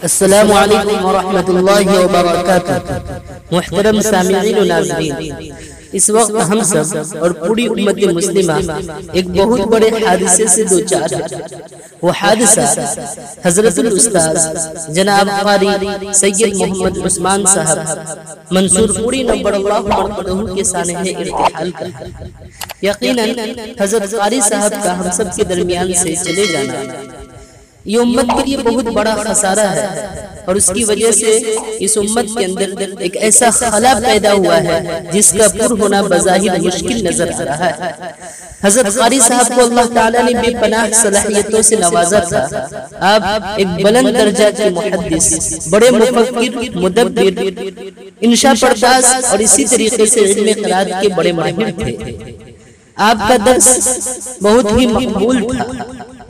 السلام علیکم ورحمۃ اللہ وبرکاتہ۔ محترم سامعین و ناظرین، اس وقت ہم سب اور پوری امت مسلمہ ایک بہت بڑے حادثے سے دوچار ہیں۔ وہ حادثہ حضرت الاستاذ جناب قاری سید محمد عثمان صاحب منصور پوری نبر اللہ مرقدہ کے سانحہ ارتحال کا ہے۔ یقیناً حضرت قاری صاحب کا ہم سب کے درمیان سے چلے جانا یہ امت کے لیے بہت بڑا خسارہ ہے، اور اس کی وجہ سے اس امت کے اندر ایک ایسا خلا پیدا ہوا ہے جس کا پر ہونا بظاہر مشکل نظر آ رہا ہے۔ حضرت قاری صاحب کو اللہ تعالیٰ نے بے پناہ صلاحیتوں سے نوازا تھا۔ آپ ایک بلند درجہ کے محدث، بڑے مفکر، مدبر، انشاء پرداز اور اسی طریقے سے علم قرآن کے بڑے ماہر تھے۔ آپ کا درس بہت ہی مقبول تھا۔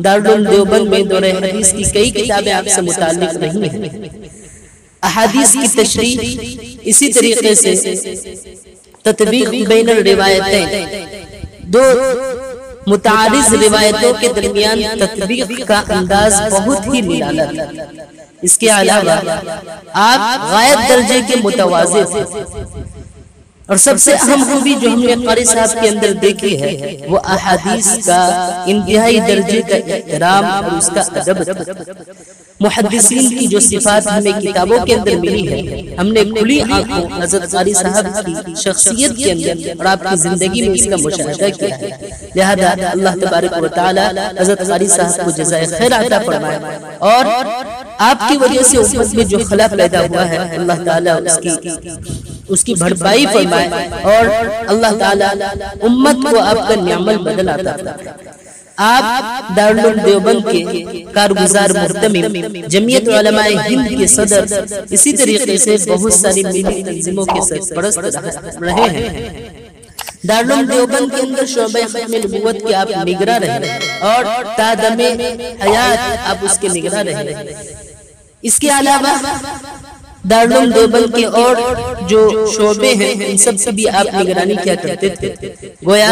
دارالعلوم دیوبند میں دورہ حدیث کی کئی کتابیں آپ سے متعلق نہیں ہیں۔ احادیث کی تشریح، اسی طریقے سے تطبیق بین الروایتین، دو متعارض روایتوں کے درمیان تطبیق کا انداز بہت ہی نرالا تھا۔ اس کے علاوہ آپ غائب درجے کے متواضع تھے، اور سب سے اہم خوبی جو ہم نے قاری صاحب کے اندر دیکھی ہے وہ احادیث کا انتہائی درجے کا احترام اور اس کا ادب تھا۔ محدثین کی جو صفات ہمیں کتابوں کے اندر ملی ہے، ہم نے کھلی آنکھوں حضرت قاری صاحب کی شخصیت کے اندر اور آپ کی زندگی میں اس کا مشاہدہ کیا ہے۔ لہذا اللہ تبارک و تعالی حضرت قاری صاحب کو جزائے خیر عطا فرمائے، اور آپ کی وجہ سے امت میں جو خلا پیدا ہوا ہے اللہ تعالیٰ اس کی بھرپائی فرمائے، اور اللہ تعالیٰ امت کو آپ کا نعمل بدل عطا فرمائے۔ آپ دارالعلوم دیوبند کے کارگزار محتمم، جمعیت علماء ہند کے صدر، اسی طریقے سے بہت ساری ملی تنظیموں کے سرپرست رہے ہیں۔ دارالعلوم دیوبند کے اندر شعبہ ختم نبوت کے آپ نگراں رہے، اور تا دم حیات آپ اس کے نگراں رہے۔ اس کے علاوہ دارالعلوم دیوبند کے اور جو شعبے ہیں ان سب سے بھی آپ نگرانی کیا کرتے تھے۔ گویا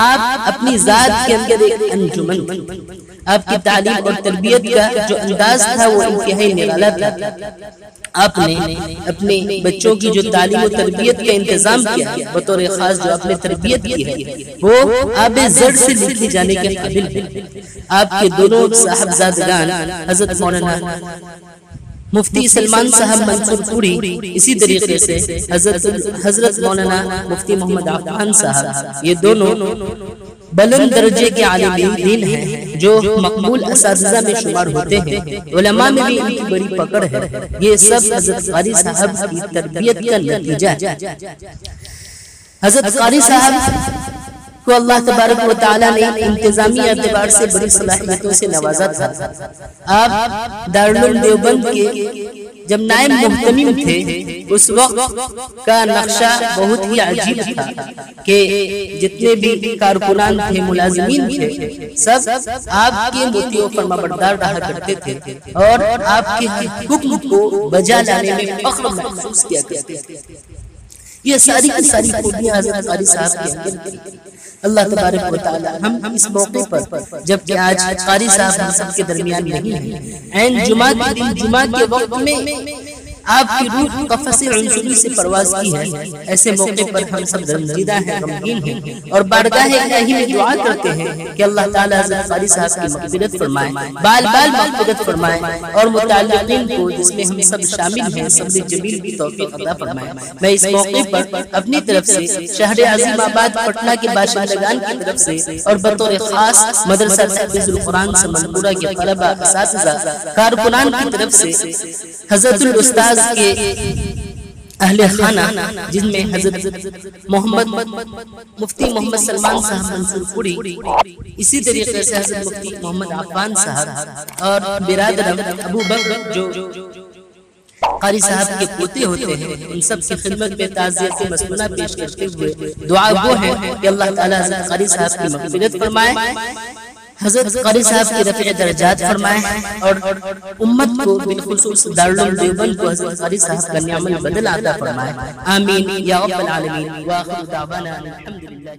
آپ اپنی ذات کے اندر ایک انجمن، آپ کی تعلیم اور تربیت کا جو انداز تھا وہ انتہائی نرالا تھا۔ آپ نے اپنے بچوں کی جو تعلیم و تربیت کا انتظام کیا ہے، بطور خاص جو آپ نے تربیت کی ہے وہ آب زر سے لکھی جانے کے قابل ہے۔ آپ کے دونوں صاحبزادگان حضرت مولانا مفتی سahab منصور پوری، اسی طریقے سے حضرت مولانا مفتی محمد عثمان صاحب، یہ دونوں بلند درجے کے عالم دین ہیں جو مقبول اساتذہ میں شمار ہوتے ہیں۔ علماء میں بھی ان کی بڑی پکڑ ہے۔ یہ سب حضرت قاری صاحب کی تربیت کا نتیجہ ہے۔ حضرت قاری صاحب کو اللہ تبارک و تعالیٰ نے انتظامی اعتبار سے بڑی صلاحیتوں سے نوازا تھا۔ آپ دارالعلوم دیوبند کے جب نائب محتمم تھے، اس وقت کا نقشہ بہت ہی عجیب تھا کہ جتنے بھی کارکنان تھے، ملازمین تھے، سب آپ کے مطیع و فرمانبردار رہا کرتے تھے، اور آپ کے حکم کو بجا لانے میں فخر محسوس کیا کرتے تھے۔ یہ ساری کی ساری خوبیاں حضرت قاری صاحب کے اندر تھی۔ اللہ تبارک و تعالی ہم اس موقع پر، جبکہ آج قاری صاحب ہم سب کے درمیان نہیں ہیں، عین جمعہ کے دن، جمعہ کے وقت میں آپ کی روح قفس عنصری سے پرواز کی ہے، ایسے موقع پر ہم سب رنجیدہ ہیں، غمگین ہیں، اور بارگاہ الہی میں دعا کرتے ہیں کہ اللہ تعالیٰ حضرت قاری صاحب کی مغفرت فرمائے، بال بال مغفرت فرمائے، اور متعلقین کو جس میں ہم سب شامل ہیں صبر جمیل کی توفیق عطا فرمائے۔ میں اس موقع پر اپنی طرف سے شہر عظیم آباد پٹنہ کے باشندگان کی طرف سے، اور بطور خاص مدرسہ تحفیظ القرآن سے پورہ کے طلباء، اساتذہ، کارکنان کی طرف سے حضرت الاستاذ کے اہل خانہ، جن میں حضرت مفتی محمد سلمان صاحب منصور پوری، اسی طریقے سے حضرت مفتی محمد عفان صاحب، اور برادرم ابو بکر جو قاری صاحب کے پوتے ہوتے ہیں، ان سب کی خدمت میں تعزیتی مسنونہ پیش کرتے ہوئے دعا گو ہیں کہ اللہ تعالیٰ حضرت قاری صاحب کی مغفرت فرمائے، حضرت قاری صاحب کی رفع درجات فرمائے، اور امت کو بالخصوص دارالعلوم دیوبند کو حضرت قاری صاحب کا نعمل بدل عطا فرمائے۔ آمین یا رب العالمین، وآخر دعوانا الحمدللہ۔